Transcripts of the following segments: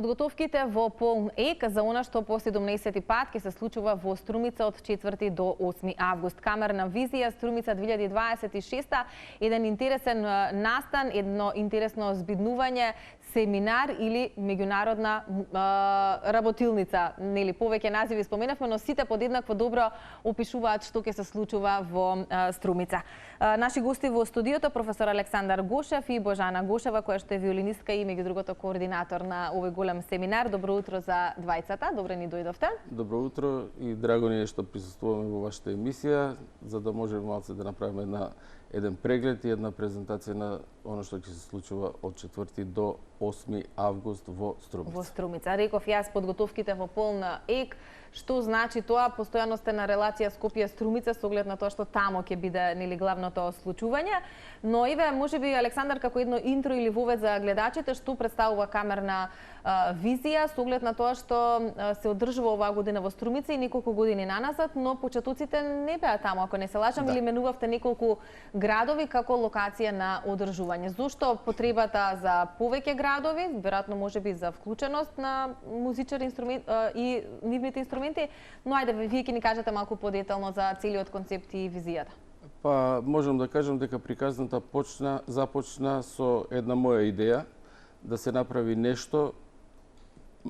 Подготовките во полн ек за она што по 17-ти пат ќе се случува во Струмица од 4 до 8 август. Камерна визија Струмица 2026, еден интересен настан, едно интересно збиднување, семинар или меѓународна работилница. Нели повеќе називи споменавме, но сите подеднакво добро опишуваат што ќе се случува во Струмица. Наши гости во студиото професор Александар Гошев и Божана Гошева, која што е виолинистка и меѓу другото координатор на овој голем семинар. Добро утро за двајцата. Добре ни дојдовте. Добро утро и драго ни е што присуствуваме во вашата емисија, за да можеме малце да направиме еден преглед и една презентација на оно што ќе се случува од 4 до 8 август во Струмица. Во Струмица. Реков јас, подготовките во полна ек. Што значи тоа? Постојано сте на релација Скопје-Струмица со оглед на тоа што тамо ќе биде нели главното случување. Но еве, можеби Александар, како едно интро или вовед за гледачите, што представува камерна визија со оглед на тоа што се одржува оваа година во Струмица и неколку години наназад, но почетоците не беа таму, ако не се лажам, или менувавте неколку градови како локација на одржување. Зошто потребата за повеќе градови, веројатно можеби за вклученост на музичари и нивните инструменти, но ајде вие ќе ни кажете малку подетално за целиот концепт и визијата. Па можам да кажам дека приказната започна со една моја идеја да се направи нешто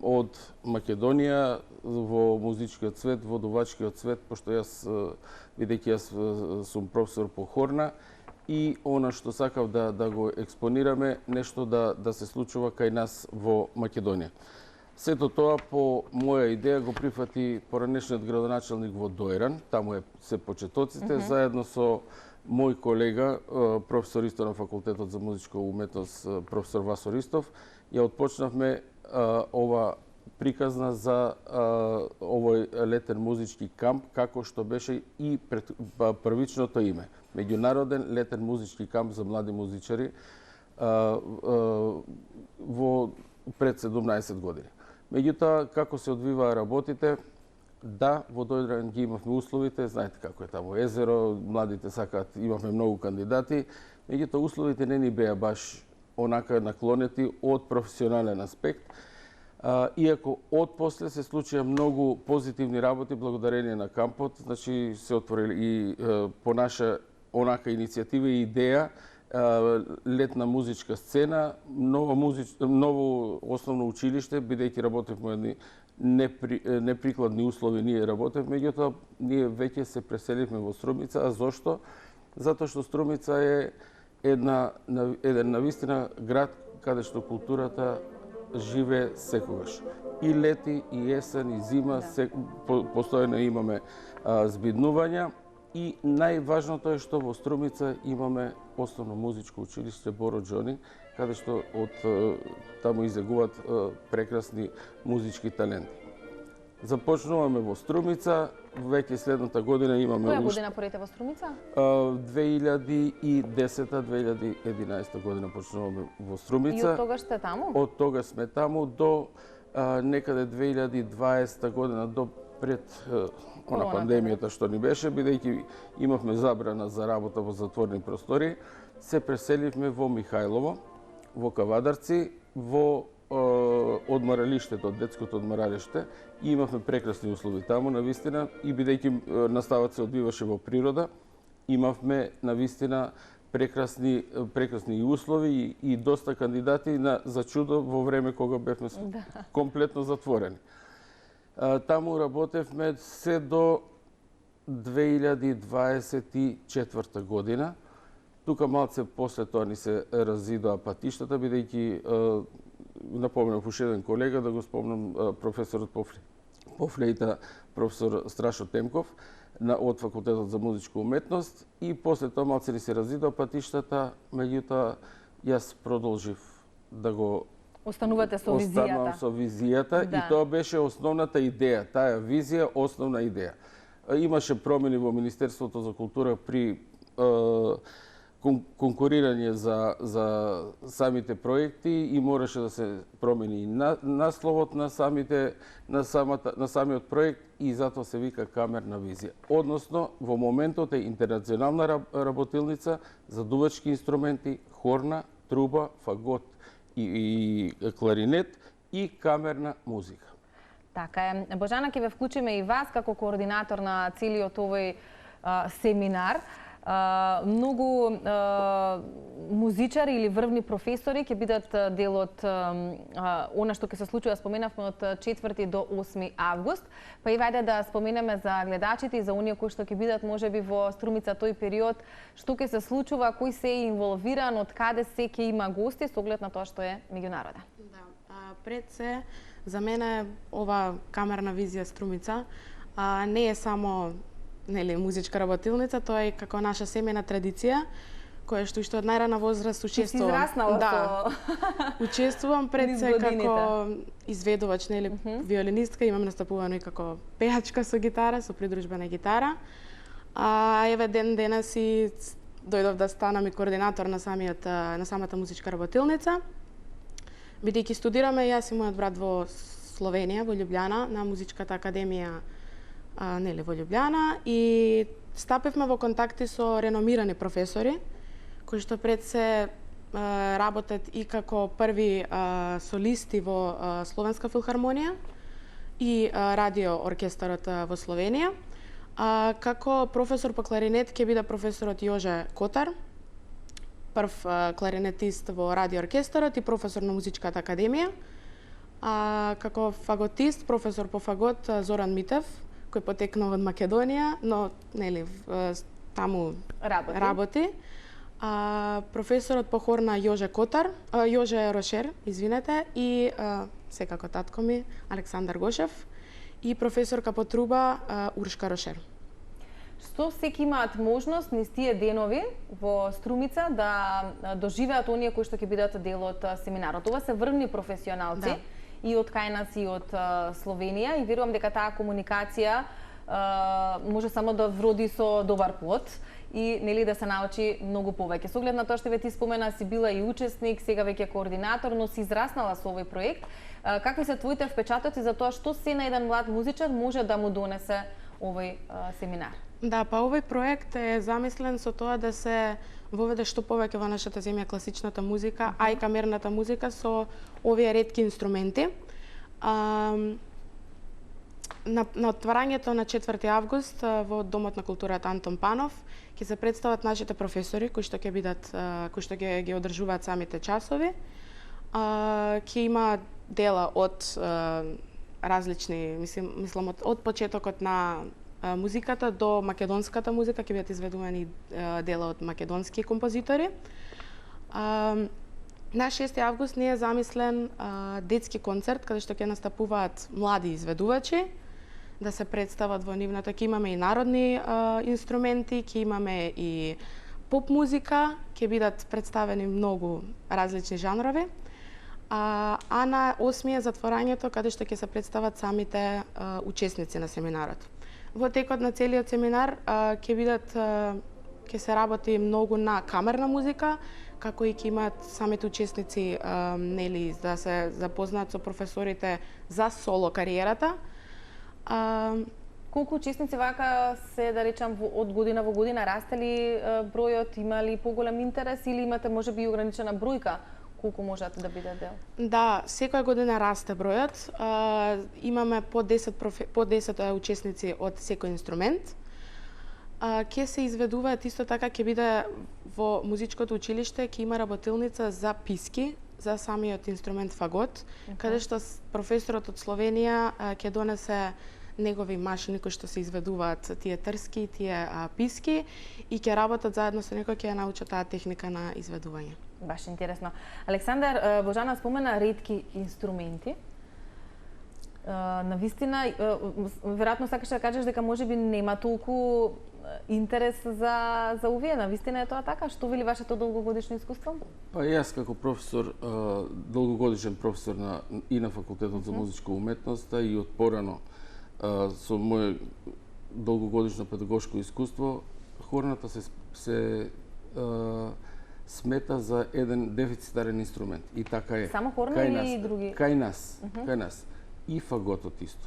од Македонија во музичкиот свет, во дувачкиот свет, пошто јас, бидејќи јас сум професор по хорна, и она што сакав да го експонираме, нешто да се случува кај нас во Македонија. Сето тоа по моја идеја го прифати поранешниот градоначалник во Дојран, таму се почетоците, заедно со мој колега, професор исто на факултетот за музичка уметност, професор Васо Ристов, ја отпочнавме ова приказна за овој летен музички камп, како што беше и првичното име. Меѓународен летен музички камп за млади музичари пред 17 години. Меѓутоа, како се одвиваа работите, да, во Дојран ги имавме условите, знаете како е таму езеро, младите сакаат, имавме многу кандидати, меѓутоа условите не ни беа баш онака наклонети од професионален аспект, иако отпосле се случија многу позитивни работи благодарение на кампот, значи се отвори и по наша онака иницијатива и идеја, летна музичка сцена, ново основно училиште, бидејќи работевме едни неприкладни услови, ние работевме, меѓутоа ние веќе се преселивме во Струмица. А зошто? Затоа што Струмица е еден навистина град каде што културата живее секогаш. И лети, и есен, и зима, постојано имаме збиднувања. И најважното е што во Струмица имаме основно музичко училиште Боро Џони, каде што од таму излегуваат прекрасни музички таленти. Започнуваме во Струмица, веќе следната година имаме... Која година порете во Струмица? 2010-2011 година почнуваме во Струмица. И од тогаш сте таму? Од тога сме таму до некаде 2020 година, до пред пандемијата што ни беше, бидејќи имавме забрана за работа во затворени простори, се преселивме во Михајлово, во Кавадарци, во одмаралиштето, детското одмаралиште, и имавме прекрасни услови таму, навистина, и бидејќи наставата се одвиваше во природа, имавме навистина прекрасни услови и доста кандидати за чудо во време кога бевме комплетно затворени. Таму работевме се до 2024 година. Тука малце после тоа ни се разидоа патиштата, бидејќи напомнам уште еден колега, да го спомнам професорот по флейта, професор Страшо Темков, од факултетот за музичка уметност, и после тоа малце ни се разидоа патиштата, меѓутоа јас продолжив да го останувате со визијата. Останувам со визијата, и тоа беше основната идеја, таа визија, основна идеја. Имаше промени во Министерството за култура при конкурирање за самите проекти и мораше да се промени и насловот на самиот проект, и затоа се вика камерна визија. Односно, во моментот е интернационална работилница за дувачки инструменти, хорна, труба, фагот и кларинет, и камерна музика. Така е. Божана, ќе ве вклучиме и вас како координатор на целиот овој семинар. Многу музичари или врвни професори ќе бидат дел од она што ќе се случува, споменавме, од 4 до 8 август. Па и вајде да споменеме за гледачите и за оние кои што ќе бидат можеби во Струмица тој период, што ќе се случува, кој се е инволвиран, од каде се ќе има гости со оглед на тоа што е меѓународен. Да, пред се за мене ова камерна визија Струмица не е само музичка работилница, тоа е како наша семејна традиција, која што уште од најрана возраст учествувам. Си израснала со... Учествувам пред се како изведувач, виолинистка, имам настапувано и како пеачка со гитара, со придружбена гитара. Еве денес и дојдов да станам и координатор на самата музичка работилница. Бидејќи студираме јас и мојот брат во Словенија, во Љубљана, на музичката академија во Љубљана, и стапевме во контакти со реномирани професори, кои што пред се работат и како први солисти во Словенска филхармонија и радио оркестарот во Словенија. Како професор по кларинет ќе биде професорот Јоже Котар, прв кларинетист во радио оркестарот и професор на музичката академија. Како фаготист, професор по фагот Зоран Митев, кој потекнал од Македонија, но таму работи. Професорот по хорна Јоже Рошер, и секако татко ми Александар Гошев, и професорка по труба Уршка Рошер. Што секи имаат можност низ тие денови во Струмица да доживеат оние кои што ќе бидат дел од семинарот. Ова се врвни професионалци, да, и од кај нас и од Словенија, и верувам дека таа комуникација може само да вроди со добар плод и да се научи многу повеќе. Со оглед на тоа што ве ти спомена, си била и учесник, сега веќе координатор, но си израснала со овој проект. Какви се твоите впечатоци за тоа што се на еден млад музичар може да му донесе овој семинар? Да, па овој проект е замислен со тоа да се воведе што повеќе во нашата земја класичната музика, а и камерната музика со овие ретки инструменти. На отварањето на 4 август во Домот на културата Антон Панов ќе се представат нашите професори кои што ќе ги одржуваат самите часови. Ќе има дела од различни, мислам од почетокот на музиката до македонската музика, ќе бидат изведувани дела од македонски композитори. На 6 август не е замислен детски концерт каде што ќе настапуваат млади изведувачи да се представат во нивната. Ќе имаме и народни инструменти, ќе имаме и поп музика, ќе бидат представени многу различни жанрови. А на 8 е затворањето каде што ќе се представат самите учесници на семинарот. Во текот на целиот семинар ќе се работи многу на камерна музика, како и ќе имаат самите учесници да се запознаат со професорите за соло кариерата. Колку учесници вака се, да речам, од година во година, расте ли бројот, има ли поголем интерес или имате можеби и ограничена бројка колку можат да биде дел? Да, секоја година расте бројот. Имаме по 10 учесници од секој инструмент. Ќе се изведуваат исто така, ќе биде во музичкото училиште, ќе има работилница за писки, за самиот инструмент фагот, каде што професорот од Словенија ќе донесе негови машини кои што се изведуваат тие трски, тие писки, и ќе работат заедно со некој, ќе ја научат таа техника на изведување. Баш интересно. Александар, Божана спомена ретки инструменти. Навистина, веројатно сакаш да кажеш дека можеби нема толку интерес за овие. Навистина е тоа така? Што вели вашето долгогодишно искуство? Па јас како професор, долгогодишен професор и на факултетот за музичка уметност, и од порано со моје долгогодишно педагошко искуство, хорната се смета за еден дефицитарен инструмент. И така е. Само хорна или и други? Кај нас. И фаготот исто.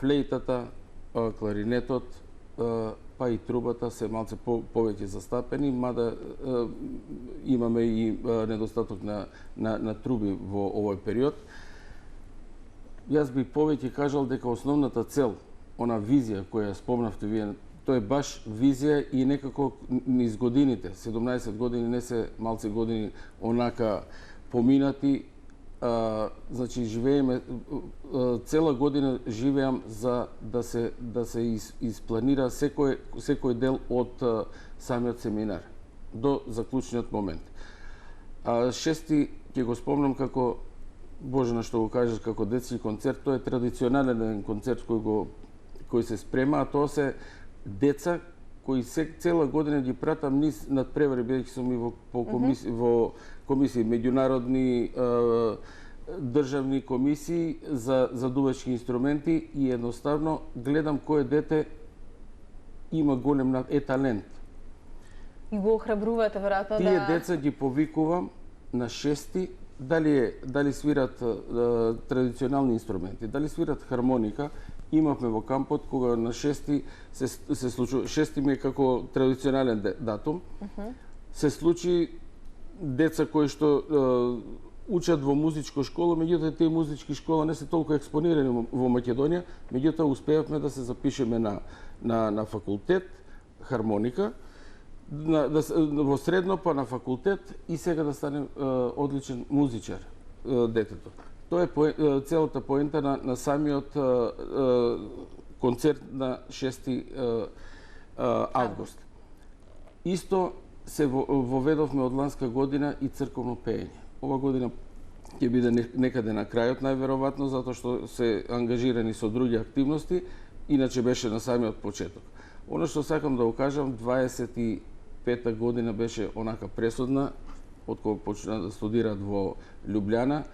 Флейтата, кларинетот, па и трубата се малце повеќе застапени, мада имаме и недостаток на труби во овој период. Јас би повеќе кажал дека основната цел, она визија која спомнавте вие, тоа е баш визија и некако низ годините, 17 години не се малци години онака поминати, значи живееме цела година живеам за да се испланира секој дел од самиот семинар до заклучниот момент. Шести ќе го спомнам како Божена што го кажеш како детски концерт, тоа е традиционален концерт кој се спрема, а тоа се деца кои цела година ги пратам низ надпревари, бидејќи сум и во комисии, меѓународни државни комисии за дувачки инструменти и едноставно гледам кој дете има голем талент. И го охрабрувате веројатно да... Тие деца ги повикувам на 6 дали свират традиционални инструменти, дали свират хармоника. Имавме во кампот кога на 6 се случува, 6 ми е како традиционален датум. Се случи деца кои што учат во музичка школа, меѓутоа тие музички школа не се толку експонирани во Македонија, меѓутоа успеавме да се запишеме на факултет хармоника, во средно па на факултет и сега да стане одличен музичар детето. Тоа е целата поента на самиот концерт на 6 август. Исто се воведовме од ланска година и црковно пеење. Ова година ќе биде некаде на крајот најверојатно, затоа што се ангажирани со други активности, иначе беше на самиот почеток. Оно што сакам да го кажам, 25-та година беше онака пресудна, од кога почна да студират во Љубљана.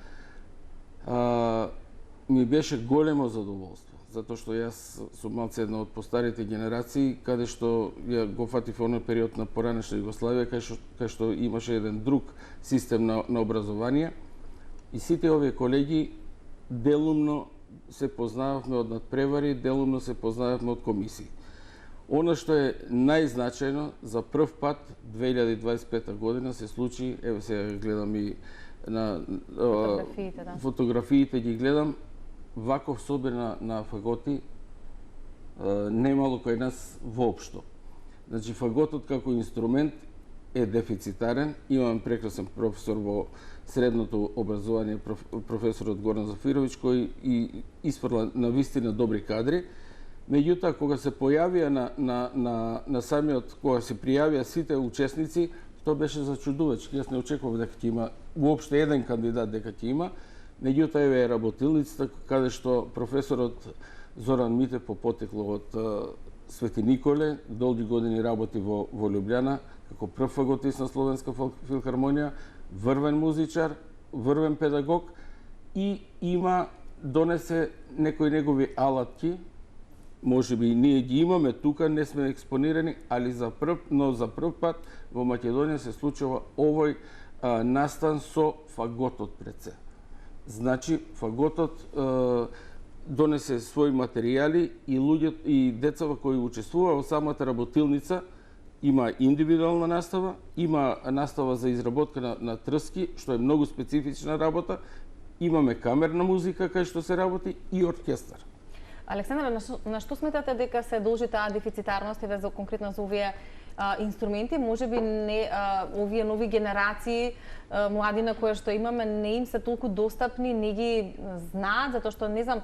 Ми беше големо задоволство, затоа што јас сум малце една од постарите генерации, каде што ја го фатив оној период на поранешна Југославија, кај што имаше еден друг систем на образование. И сите овие колеги делумно се познававме од надпревари, делумно се познававме од комисии. Она што е најзначајно, за прв пат 2025 година се случи, еве сега гледам и на фотографиите ги гледам, ваков собир на фаготи немало кај нас воопшто. Значи фаготот како инструмент е дефицитарен. Имам прекрасен професор во средното образование, професорот Горан Зафировиќ, кој и испрла на вистина добри кадри. Меѓутоа, кога се појавија на самиот, кога се пријавија сите учесници, тоа беше зачудувачки. Јас не очекував дека ќе има уопште еден кандидат дека ќе има. Меѓутоа, еве е работилницата, каде што професорот Зоран Митев по потекло од Свети Николе, долги години работи во Љубљана, како прв фаготист на Словенска филхармонија, врвен музичар, врвен педагог и донесе некои негови алатки. Може би ние ги имаме тука, не сме експонирани, али за прв пат во Македонија се случува овој настан со фаготот пред се. Значи, фаготот донесе своји материјали и луѓето и децата кои учествува во самата работилница, има индивидуална настава, има настава за изработка на трски, што е многу специфична работа, имаме камерна музика кај што се работи и оркестар. Александра, на што сметате дека се должи таа дефицитарност и конкретно за овие инструменти? Може би не овие нови генерации младина кои што имаме не им се толку достапни, не ги знаат, затоа што не знам,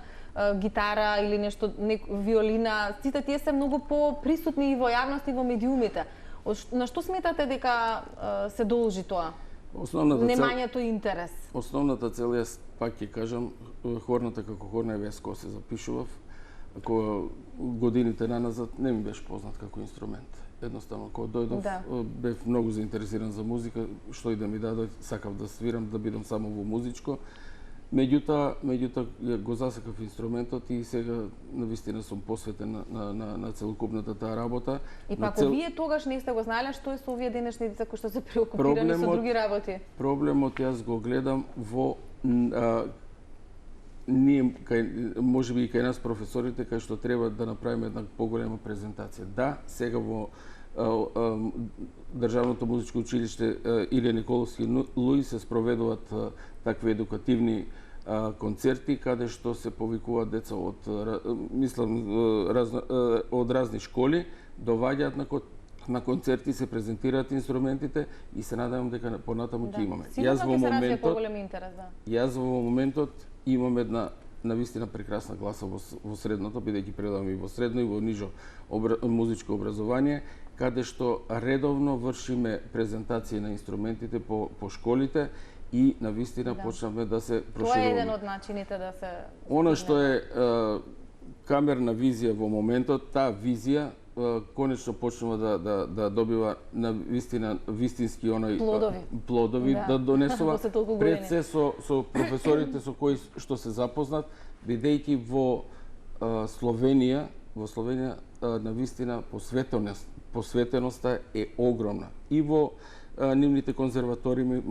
гитара или нешто, виолина, сите тие се многу поприсутни и во јавност и во медиумите. На што сметате дека се должи тоа? Немањето интерес. Основната цел, јас пак ќе кажам, хорната како хорна веско се запишував. Кога годините наназад не ми беше познат како инструмент. Едноставно, кога дојдов, бев многу заинтересиран за музика, што и да ми дадој, сакав да свирам, да бидам само во музичко. Меѓутоа го засекав инструментот и сега навистина сум посветен на целокупната таа работа. И пак овие тогаш не сте го знаеле што е со овие денешни деца кои што се преокупирани со други работи? Проблемот јас го гледам во ние можеби и кај нас професорите кај што треба да направиме една поголема презентација. Да, сега во Државното музичко училиште Илија Николовски Луи се спроведуваат такви едукативни концерти каде што се повикуваат деца од од разни школи, доаѓаат на концерти, се презентираат инструментите и се надевам дека понатаму ќе имаме. Јас во моментот имам една навистина прекрасна гласа во средното, бидејќи предавам и во средно и во нижо музичко образование, каде што редовно вршиме презентации на инструментите по школите и навистина почнавме да се прошируваме. Тоа е еден од начините да се... Она што е камерна визија во моментот, таа визија конечно почнува да добива на вистински оној плодови да донесува пред се со професорите со кои што се запознат, бидејќи во Словенија на вистина посветеноста е огромна и во нивните конзерваториуми,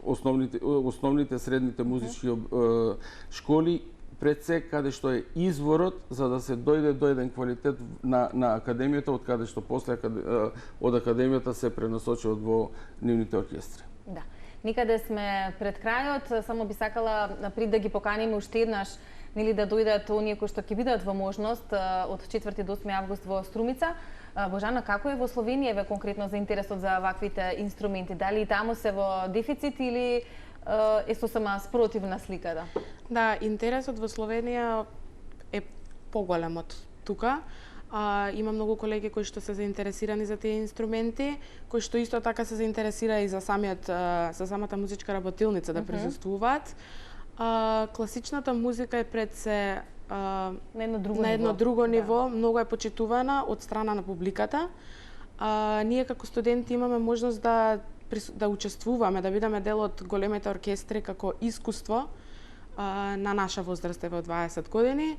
основните средните музички школи, пред се каде што е изворот за да се дојде до еден квалитет на академијата, од каде што после од академијата се пренасочуваат во нивните оркестри. Да. Никаде сме пред крајот, само би сакала пред да ги поканиме уште еднаш нели да дојдат оние кои што ќе бидат во можност од 4 до 8 август во Струмица. Божана, како е во Словенија конкретно за интересот за ваквите инструменти? Дали и таму се во дефицит или е сосема спротивна сликата? Да, интересот во Словенија е поголем од тука. Има многу колеги кои што се заинтересирани за тие инструменти, кои што исто така се заинтересира и за самата музичка работилница да присуствуваат. Класичната музика е пред се на едно друго ниво, многу е почитувана од страна на публиката. Ние како студенти имаме можност да учествуваме, да бидеме дел од големите оркестри како искуство на наша возраст во 20 години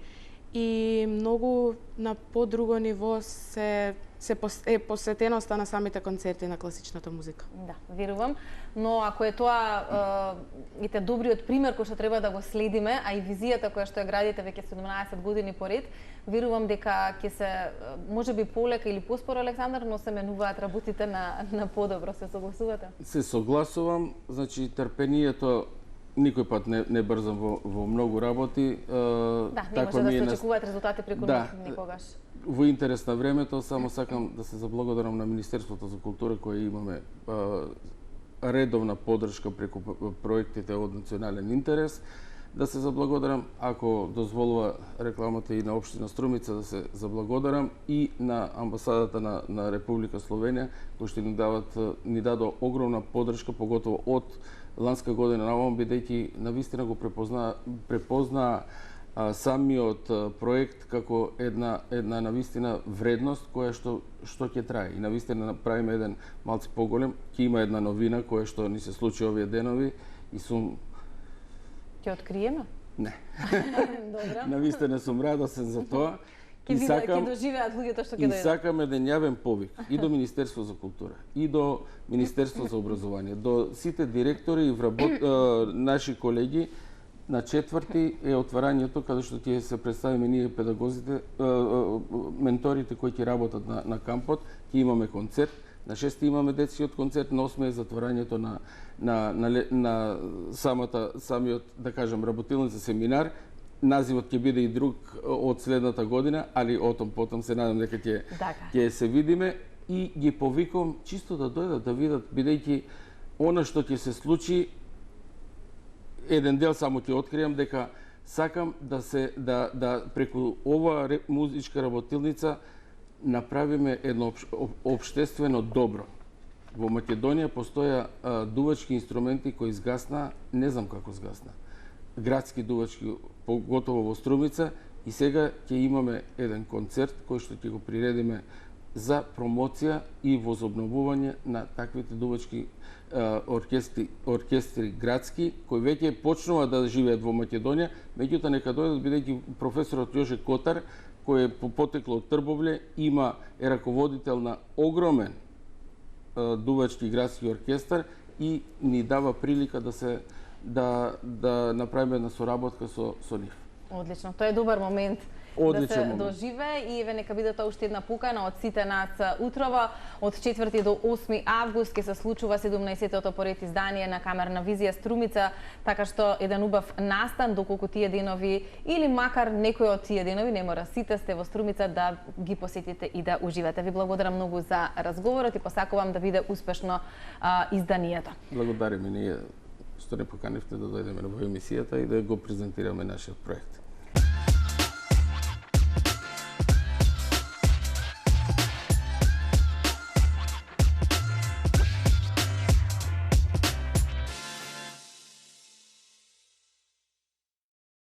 и многу на подруго ниво е посветеноста на самите концерти на класичната музика. Да, верувам, но ако е тоа ете добриот пример кој што треба да го следиме, а и визијата која што ја градите веќе 17 години поред, верувам дека ќе се можеби полека или поспоро, Александар, но се менуваат работите на подобро. Се согласувате? Се согласувам, значи трпението никој пат не брзам во многу работи. Да, не може да се очекуваат резултати преку никогаш. Во интерес на времето, само сакам да се заблагодарам на Министерството за култура кој имаме редовна поддршка преку проектите од национален интерес. Да се заблагодарам, ако дозволува рекламата, и на општина Струмица, да се заблагодарам и на амбасадата на Република Словенија, кои што ни дадо огромна поддршка, поготово од ланска година наваму, бидејќи навистина го препознаа самиот проект како една навистина вредност која што ќе трае. И навистина направиме еден малци поголем, ќе има една новина која што ни се случи овие денови и сум... Ќе откриеме? Не. Добра. Навистина сум радосен за тоа. Ќе доживеат луѓето што ќе дојдат. И сакам еден јавен повик и до Министерство за култура, и до Министерство за образование, до сите директори и наши колеги. На 4 е отварањето каде што ќе се представиме ние педагозите, менторите кои ќе работат на кампот, ќе имаме концерт. На 6 имаме детскиот концерт, на 8 е затварањето на самиот, да кажем, работилница семинар. Називот ќе биде и друг од следната година, али потом се надам дека ќе се видиме и ги повикувам чисто да дојдат да видат, бидејќи она што ќе се случи, еден дел само ќе откријам, дека сакам да преку оваа музичка работилница направиме едно општествено добро. Во Македонија постоја дувачки инструменти кои изгаснаа, не знам како изгаснаа. Градски дувачки, поготово во Струмица, и сега ќе имаме еден концерт кој што ќе го приредиме за промоција и возобновување на таквите дувачки оркестри градски, кои веќе почнува да живеат во Македонија, меѓутоа нека дојдат, бидејќи професорот Јоже Котар, кој е потекло од Трбовле, е раководител на огромен дувачки градски оркестар и ни дава прилика да направиме една соработка со нив. Одлично, тоа е добар момент Одличен да се момент. доживе и еве нека биде тоа уште една покана од сите нас утрово. Од 4 до 8 август ќе се случува 17-тото поред издание на Камерна визија Струмица, така што еден убав настан доколку тие денови или макар некој од тие денови, не мора сите сте во Струмица, да ги посетите и да уживате. Ви благодарам многу за разговорот и посакувам да биде успешно изданието. Благодариме ние што не поканивте да дојдеме во емисијата и да го презентираме нашиот проект.